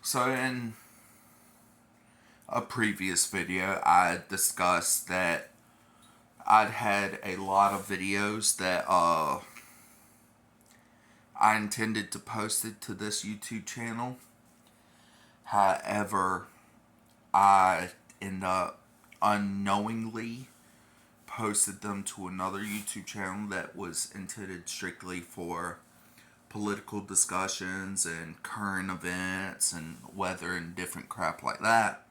So in a previous video, I discussed that I'd had a lot of videos that I intended to post it to this YouTube channel. However, I ended up unknowingly posted them to another YouTube channel that was intended strictly for political discussions and current events and weather and different crap like that.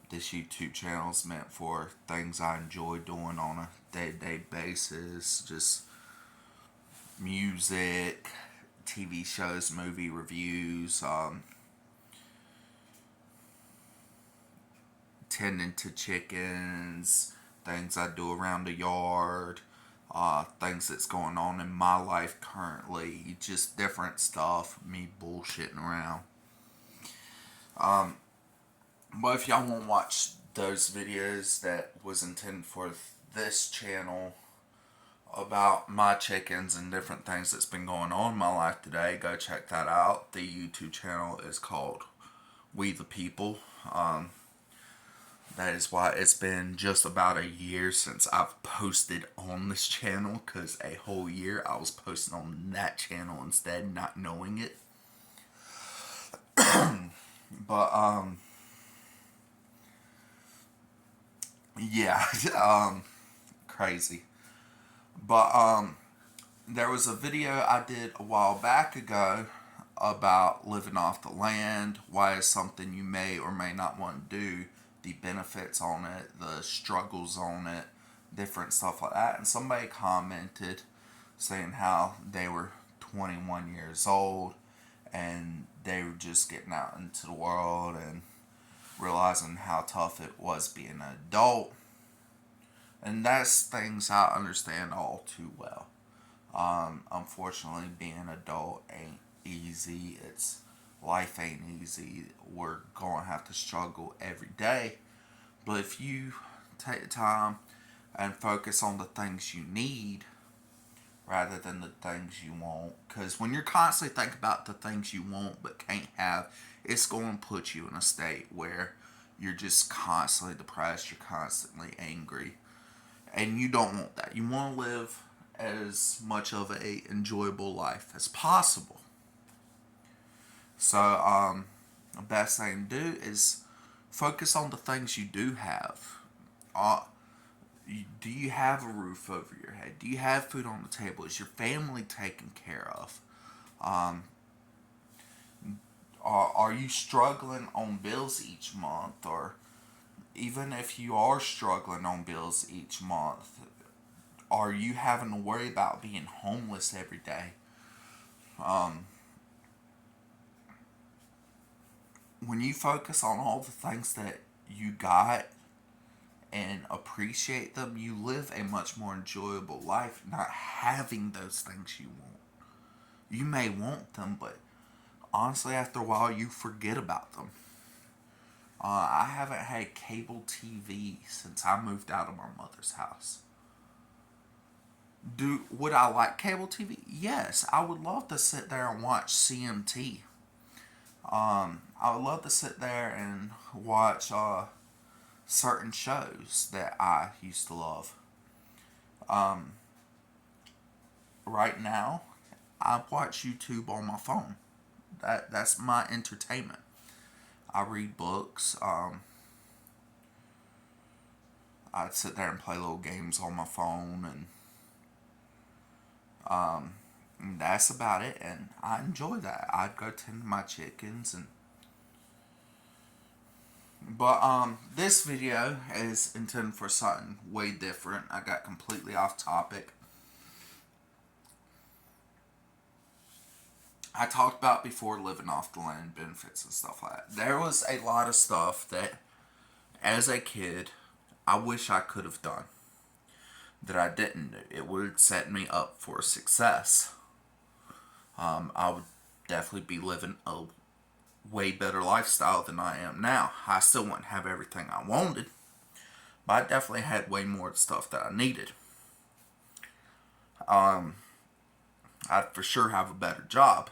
This YouTube channel is meant for things I enjoy doing on a day-to-day basis. Just music, TV shows, movie reviews, tending to chickens, things I do around the yard, things that's going on in my life currently, just different stuff, me bullshitting around. But if y'all want to watch those videos that was intended for this channel about my chickens and different things that's been going on in my life today, go check that out. The YouTube channel is called We the People. That is why it's been just about a year since I've posted on this channel, because a whole year I was posting on that channel instead, not knowing it. But yeah, crazy. But there was a video I did a while back ago about living off the land, why it's something you may or may not want to do, the benefits on it, the struggles on it, different stuff like that. And somebody commented saying how they were 21 years old and they were just getting out into the world and realizing how tough it was being an adult. And that's things I understand all too well. Unfortunately, being an adult ain't easy. Life ain't easy. We're going to have to struggle every day. But if you take the time and focus on the things you need rather than the things you want, because when you're constantly thinking about the things you want but can't have, it's going to put you in a state where you're just constantly depressed, you're constantly angry, and you don't want that. You want to live as much of a enjoyable life as possible. So, the best thing to do is focus on the things you do have. Do you have a roof over your head? Do you have food on the table? Is your family taken care of? Are you struggling on bills each month? Or even if you are struggling on bills each month, are you having to worry about being homeless every day? When you focus on all the things that you got and appreciate them, you live a much more enjoyable life not having those things you want. You may want them, but honestly, after a while, you forget about them. I haven't had cable TV since I moved out of my mother's house. Would I like cable TV? Yes, I would love to sit there and watch CMT. I would love to sit there and watch certain shows that I used to love. Right now, I watch YouTube on my phone. That's my entertainment. I read books. I'd sit there and play little games on my phone, and that's about it. And I enjoy that. I'd go tend to my chickens and. But this video is intended for something way different. I got completely off topic. I talked about before living off the land benefits and stuff like that. There was a lot of stuff that, as a kid, I wish I could have done that I didn't do. It would set me up for success. I would definitely be living a way better lifestyle than I am now. I still wouldn't have everything I wanted, but I definitely had way more stuff that I needed. I'd for sure have a better job.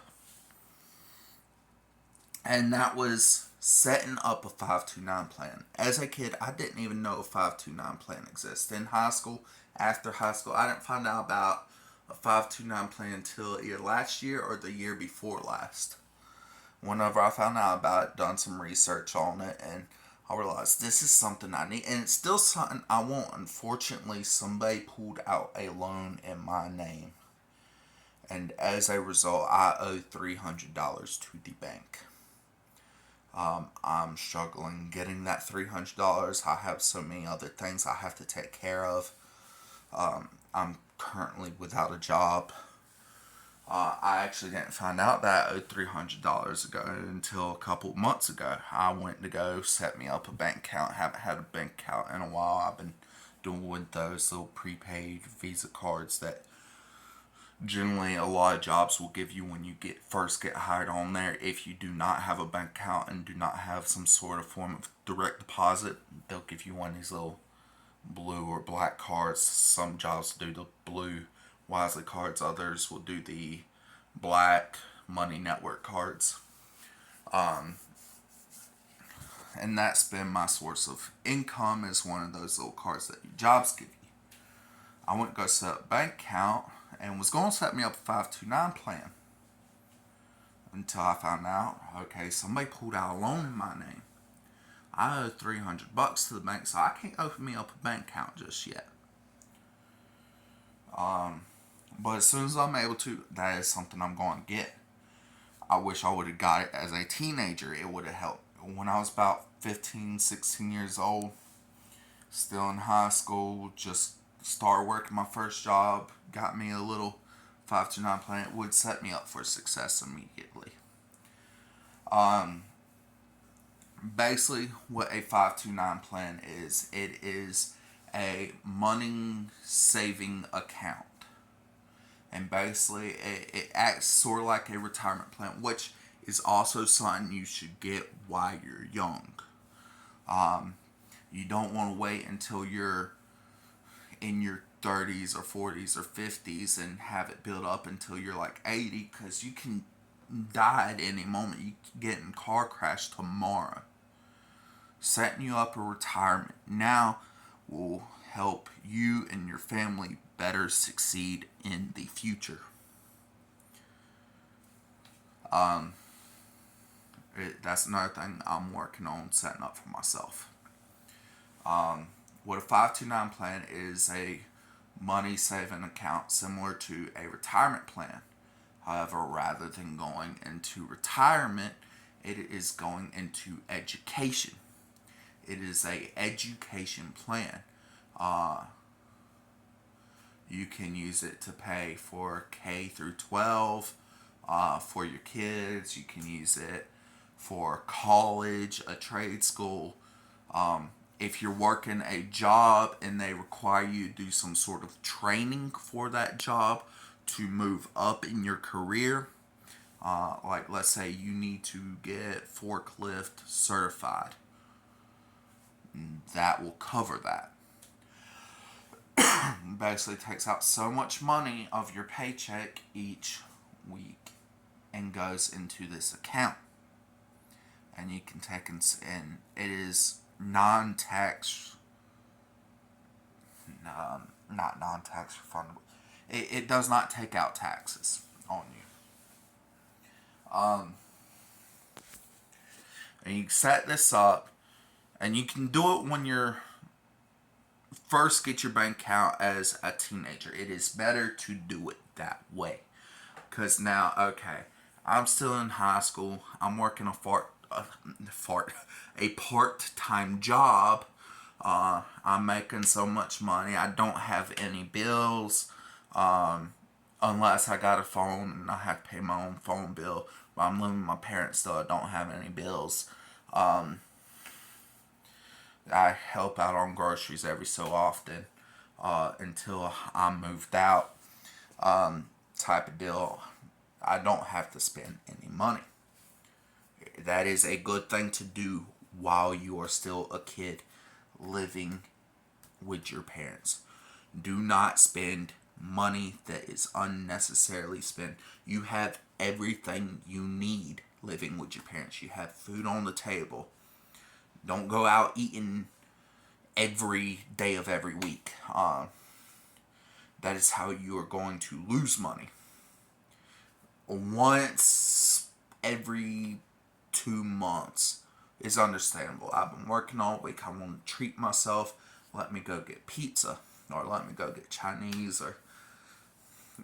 And that was setting up a 529 plan. As a kid, I didn't even know a 529 plan exists. In high school, after high school, I didn't find out about a 529 plan until either last year or the year before last. Whenever I found out about it, done some research on it, and I realized this is something I need, and it's still something I want. Unfortunately, somebody pulled out a loan in my name, and as a result, I owe $300 to the bank. I'm struggling getting that $300. I have so many other things I have to take care of. I'm currently without a job. I actually didn't find out that I owed $300 ago until a couple months ago. I went to go set me up a bank account. Haven't had a bank account in a while. I've been doing with those little prepaid Visa cards that generally a lot of jobs will give you when you first get hired on there. If you do not have a bank account and do not have some sort of form of direct deposit, they'll give you one of these little blue or black cards. Some jobs do the blue Wisely cards, others will do the black Money Network cards. And that's been my source of income, is one of those little cards that jobs give you. I went to go set up a bank account and was going to set me up a 529 plan until I found out, okay, somebody pulled out a loan in my name. I owe $300 to the bank, so I can't open me up a bank account just yet. But as soon as I'm able to, that is something I'm going to get. I wish I would have got it as a teenager. It would have helped. When I was about 15, 16 years old, still in high school, just started working my first job, got me a little 529 plan. It would set me up for success immediately. Basically, what a 529 plan is, it is a money saving account. And basically, it acts sort of like a retirement plan, which is also something you should get while you're young. You don't want to wait until you're in your 30s or 40s or 50s and have it build up until you're like 80, because you can die at any moment. You can get in a car crash tomorrow. Setting you up a retirement now will help you and your family better succeed in the future. That's another thing I'm working on setting up for myself. What a 529 plan is, a money saving account similar to a retirement plan. However, rather than going into retirement, it is going into education. It is a education plan. You can use it to pay for K through 12 for your kids. You can use it for college, a trade school. If you're working a job and they require you to do some sort of training for that job to move up in your career, like let's say you need to get forklift certified, that will cover that. Basically takes out so much money of your paycheck each week and goes into this account, and you can take and it is non-tax, not non-tax refundable. It does not take out taxes on you. And you set this up, and you can do it when you're first get your bank account as a teenager. It is better to do it that way, because now, okay, I'm still in high school. I'm working a part-time job. I'm making so much money. I don't have any bills, unless I got a phone and I have to pay my own phone bill. But I'm living with my parents, so I don't have any bills. I help out on groceries every so often until I'm moved out, type of deal. I don't have to spend any money. That is a good thing to do while you are still a kid living with your parents. Do not spend money that is unnecessarily spent. You have everything you need living with your parents. You have food on the table. Don't go out eating every day of every week. That is how you are going to lose money. Once every 2 months is understandable. I've been working all week. I want to treat myself. Let me go get pizza, or let me go get Chinese, or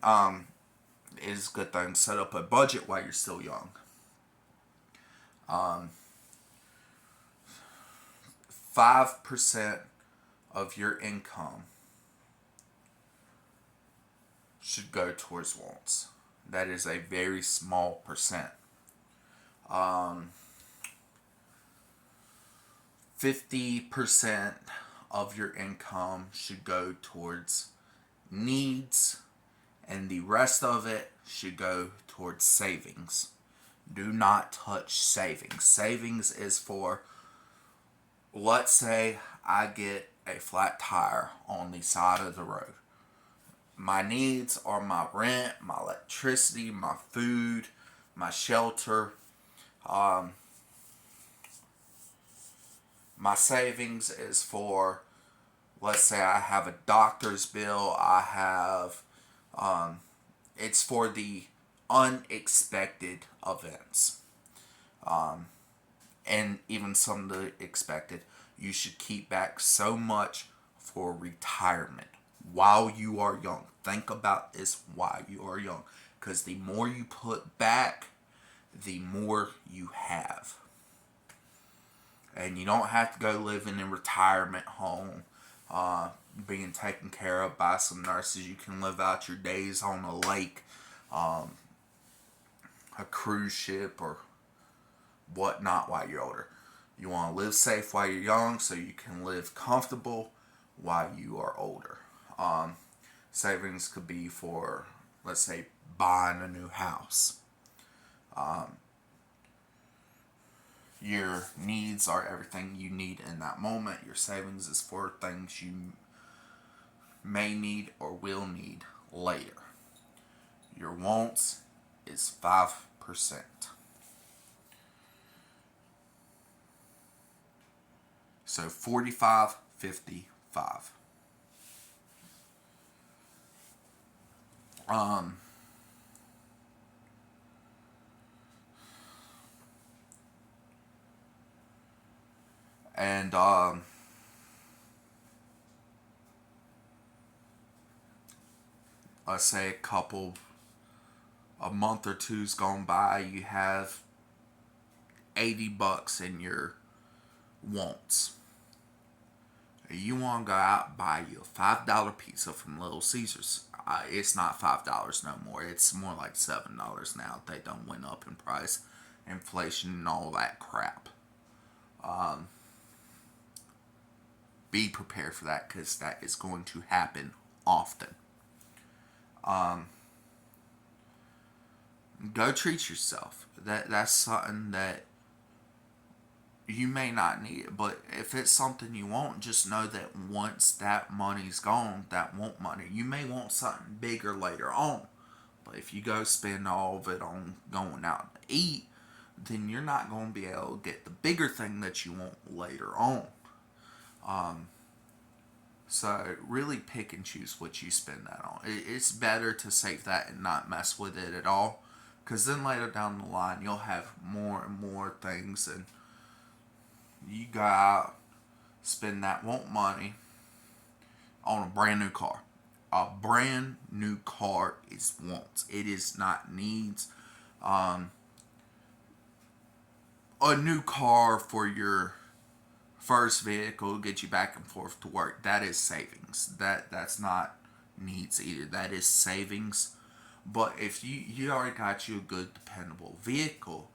it is a good thing. Set up a budget while you're still young. 5% of your income should go towards wants. That is a very small percent. 50% of your income should go towards needs, and the rest of it should go towards savings. Do not touch savings. Savings is for, let's say I get a flat tire on the side of the road. My needs are my rent, my electricity, my food, my shelter. My savings is for, let's say I have a doctor's bill. It's for the unexpected events. And even some of the expected. You should keep back so much for retirement while you are young. Think about this while you are young. Because the more you put back, the more you have. And you don't have to go living in a retirement home, being taken care of by some nurses. You can live out your days on a lake, a cruise ship, or whatnot while you're older. You want to live safe while you're young so you can live comfortable while you are older. Savings could be for, let's say, buying a new house. Your needs are everything you need in that moment. Your savings is for things you may need or will need later. Your wants is 5%. So 45, 55. And let's say a month or two's gone by, you have $80 in your wants. You want to go out and buy you a $5 pizza from Little Caesars. It's not $5 no more. It's more like $7 now. They done went up in price. Inflation and all that crap. Be prepared for that, because that is going to happen often. Go treat yourself. That's something that you may not need it, but if it's something you want, just know that once that money's gone, that want money, you may want something bigger later on. But if you go spend all of it on going out to eat, then you're not going to be able to get the bigger thing that you want later on. So really pick and choose what you spend that on. It's better to save that and not mess with it at all, because then later down the line you'll have more and more things, and you go out, spend that want money on a brand new car. A brand new car is wants. It is not needs. A new car for your first vehicle, get you back and forth to work, that is savings. That's not needs either. That is savings. But if you already got you a good dependable vehicle,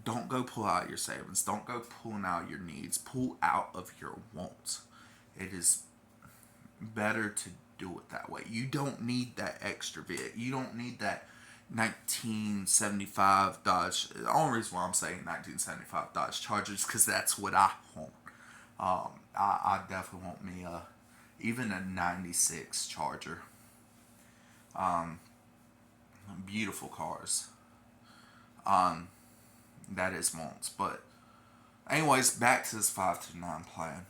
don't go pull out your savings. Don't go pulling out your needs. Pull out of your wants. It is better to do it that way. You don't need that extra vehicle. You don't need that 1975 Dodge. The only reason why I'm saying 1975 Dodge Charger is because that's what I want. I definitely want me even a 96 Charger. Beautiful cars. that is wants. But anyways, back to this 529 plan.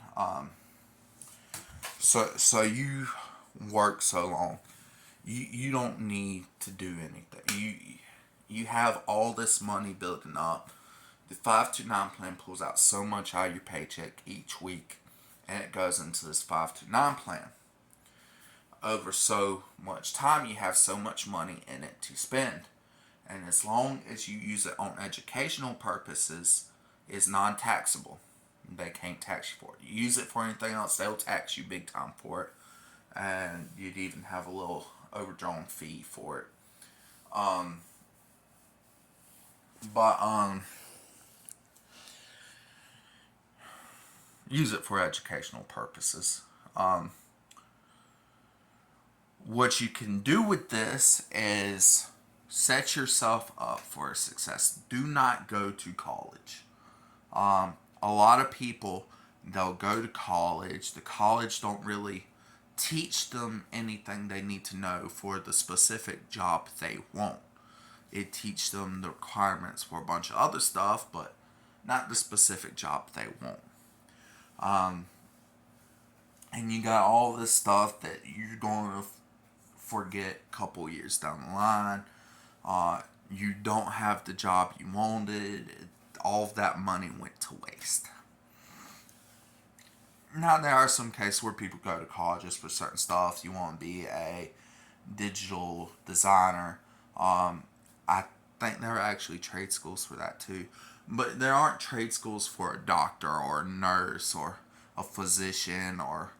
So you work so long, you don't need to do anything. You have all this money building up. The 529 plan pulls out so much out of your paycheck each week, and it goes into this 529 plan. Over so much time, you have so much money in it to spend. And as long as you use it on educational purposes, it's non-taxable. They can't tax you for it. You use it for anything else, they'll tax you big time for it. And you'd even have a little overdrawn fee for it. But use it for educational purposes. What you can do with this is set yourself up for success. Do not go to college. A lot of people, they'll go to college. The college don't really teach them anything they need to know for the specific job they want. It teaches them the requirements for a bunch of other stuff, but not the specific job they want. And you got all this stuff that you're going to forget a couple years down the line. You don't have the job you wanted. All of that money went to waste. Now, there are some cases where people go to colleges for certain stuff. You want to be a digital designer. I think there are actually trade schools for that too. But there aren't trade schools for a doctor or a nurse or a physician or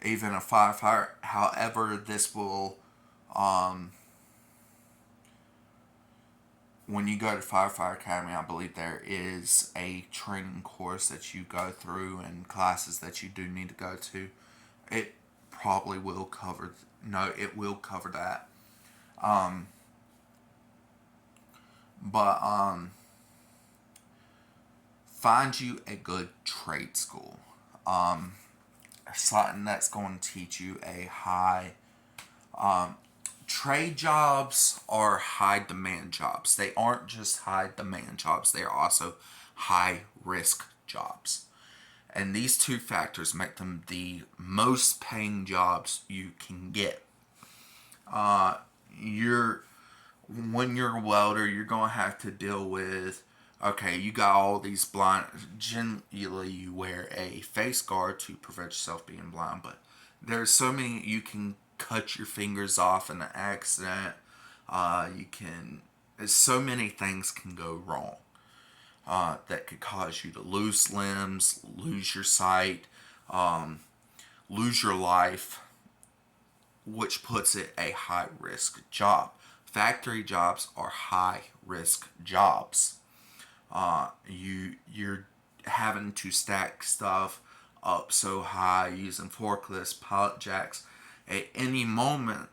even a firefighter. However, this will, when you go to Firefighter Academy, I believe there is a training course that you go through and classes that you do need to go to. It probably will cover, no, it will cover that. But find you a good trade school. Something that's going to teach you a high, trade jobs are high demand jobs. They aren't just high demand jobs, they are also high risk jobs. And these two factors make them the most paying jobs you can get. When you're a welder, you're going to have to deal with, okay, you got all these blind, generally you wear a face guard to prevent yourself being blind, but there's so many, you can cut your fingers off in an accident, so many things can go wrong, that could cause you to lose limbs, lose your sight, lose your life, which puts it a high risk job. Factory jobs are high risk jobs. You're having to stack stuff up so high using forklifts, pallet jacks. At any moment,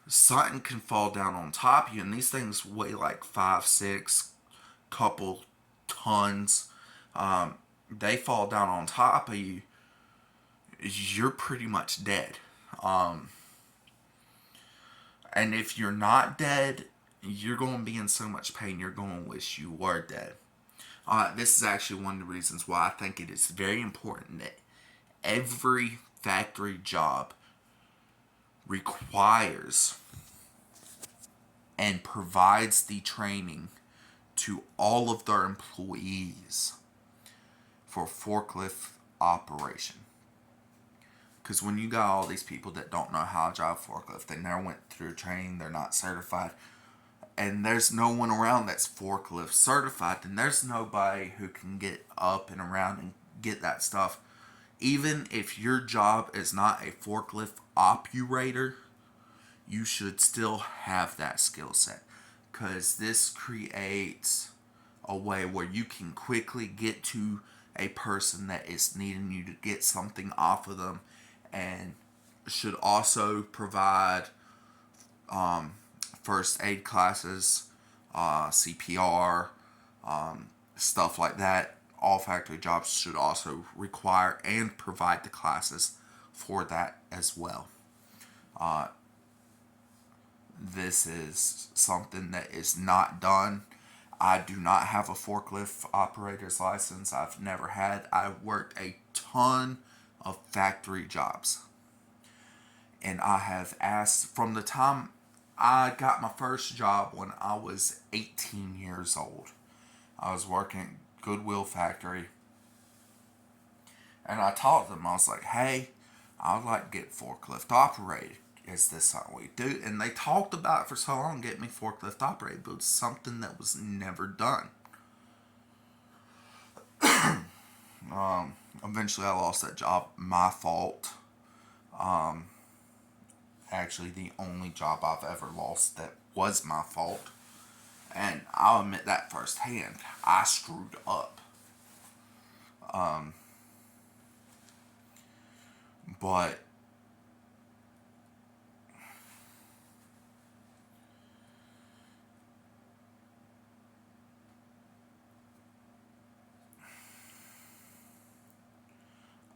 something can fall down on top of you, and these things weigh like 5, 6, couple tons. They fall down on top of you, you're pretty much dead. And if you're not dead, you're going to be in so much pain, you're going to wish you were dead. This is actually one of the reasons why I think it is very important that every factory job requires and provides the training to all of their employees for forklift operation. Because when you got all these people that don't know how to drive a forklift, they never went through training, they're not certified, and there's no one around that's forklift certified, then there's nobody who can get up and around and get that stuff. Even if your job is not a forklift operator, you should still have that skill set. Because this creates a way where you can quickly get to a person that is needing you to get something off of them, and should also provide first aid classes, CPR, stuff like that. All factory jobs should also require and provide the classes for that as well. this is something that is not done. I do not have a forklift operator's license. I've never had. I worked a ton of factory jobs. And I have asked from the time I got my first job when I was 18 years old. I was working Goodwill factory. And I talked to them. I was like, hey, I would like to get forklift operated. Is this something we do? And they talked about it for so long, get me forklift operated, but it was something that was never done. Eventually, I lost that job. My fault. Actually, the only job I've ever lost that was my fault. And I'll admit that firsthand. I screwed up. But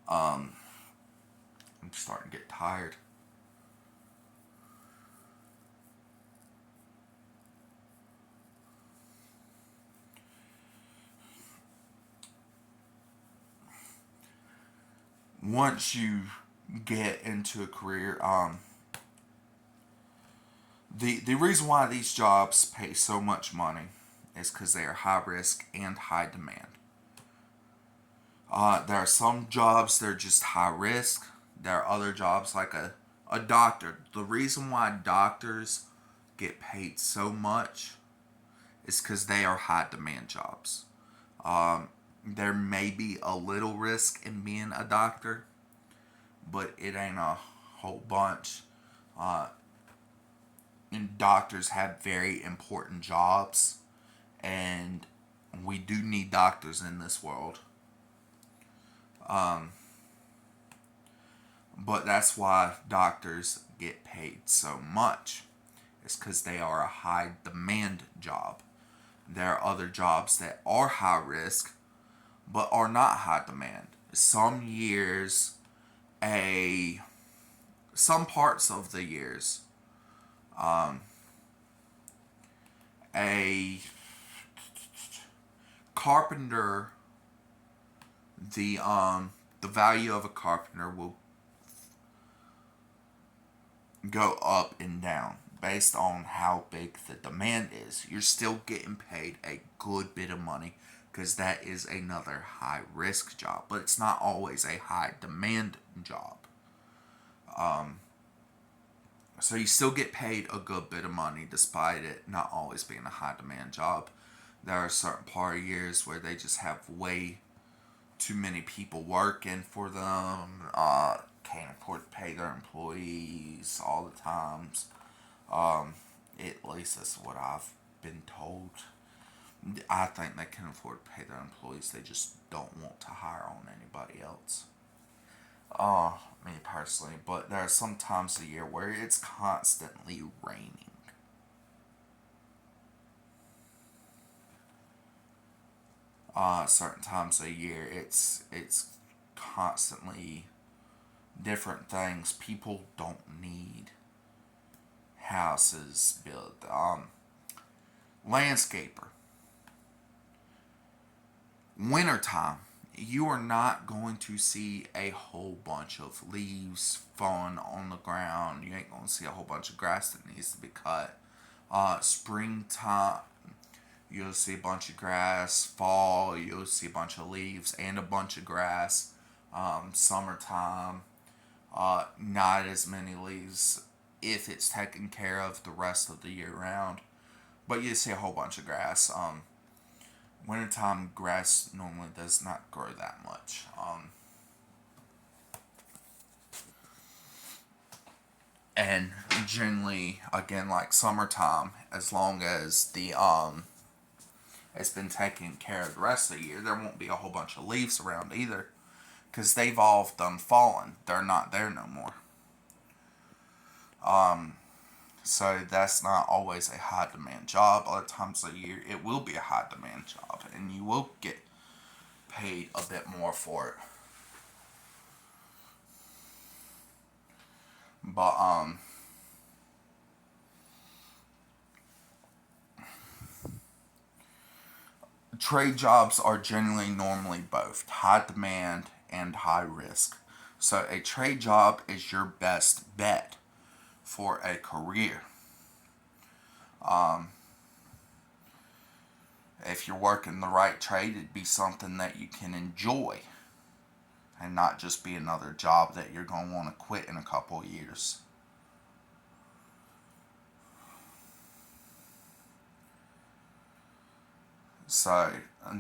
I'm starting to get tired. Once you get into a career, the reason why these jobs pay so much money is because they are high risk and high demand. There are some jobs that are just high risk. There are other jobs like a doctor. The reason why doctors get paid so much is because they are high demand jobs. There may be a little risk in being a doctor, but it ain't a whole bunch. Uh, and doctors have very important jobs, and we do need doctors in this world. But that's why doctors get paid so much. It's because they are a high demand job. There are other jobs that are high risk but are not high demand. Some years, a some parts of the years, a carpenter, the value of a carpenter will go up and down based on how big the demand is. You're still getting paid a good bit of money because that is another high risk job, but it's not always a high demand job. So you still get paid a good bit of money despite it not always being a high demand job. There are certain part of years where they just have way too many people working for them. Can't afford to pay their employees all the times. At least that's what I've been told. I think they can afford to pay their employees. They just don't want to hire on anybody else. Me personally, but there are some times a year where it's constantly raining. Certain times a year, it's constantly different things. People don't need houses built. Landscaper. Wintertime, you are not going to see a whole bunch of leaves falling on the ground. You ain't going to see a whole bunch of grass that needs to be cut. Springtime, you'll see a bunch of grass. Fall, you'll see a bunch of leaves and a bunch of grass. Summertime, not as many leaves if it's taken care of the rest of the year round. But you see a whole bunch of grass. Wintertime grass normally does not grow that much. And generally, again, like summertime, as long as the it's been taken care of the rest of the year, there won't be a whole bunch of leaves around either, because they've all done fallen. They're not there no more. So that's not always a high demand job. Other times of the year, it will be a high demand job, and you will get paid a bit more for it. But trade jobs are generally normally both high demand and high risk. So a trade job is your best bet for a career. If you're working the right trade, it'd be something that you can enjoy and not just be another job that you're going to want to quit in a couple of years. So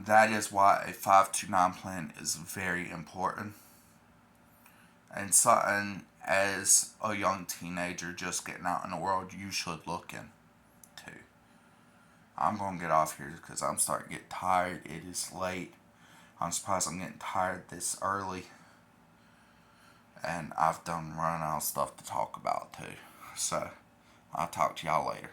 that is why a 529 plan is very important. And something as a young teenager just getting out in the world you should look into. I'm going to get off here because I'm starting to get tired. It is late. I'm surprised I'm getting tired this early. And I've done run out of stuff to talk about too. So I'll talk to y'all later.